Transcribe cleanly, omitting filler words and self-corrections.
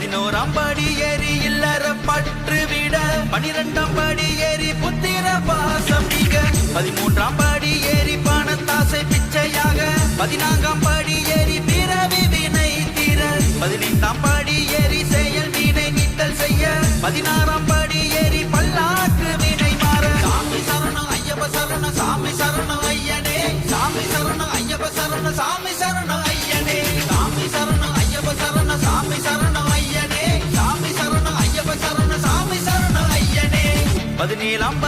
11ஆம் படி ஏறி இல்லற பற்று விட 12ஆம் படி ஏறி புத்திர பாசம் நீங்க 13ஆம் படி ஏறி பணத்தாசை பிச்சையாக 14ஆம் படி ஏறி பிறவி வினை தீர 15ஆம் படி ஏறி செயல் வினை நீத்தல் செய்ய 16ஆம் படி ஏறி பல்லாக்கு வினை மாற சாமி சரணம் ஐயப்ப சரணம் சாமி சரணம் ஐயனே சாமி சரணம் ஐயப்ப சரணம் சாமி சரணம் ஐயனே சாமி சரணம் ஐயப்ப சரணம் சாமி சரணம் ஐயனே சாமி சரணம் ஐயப்ப சரணம் சாமி சரணம் ஐயனே 17ஆம்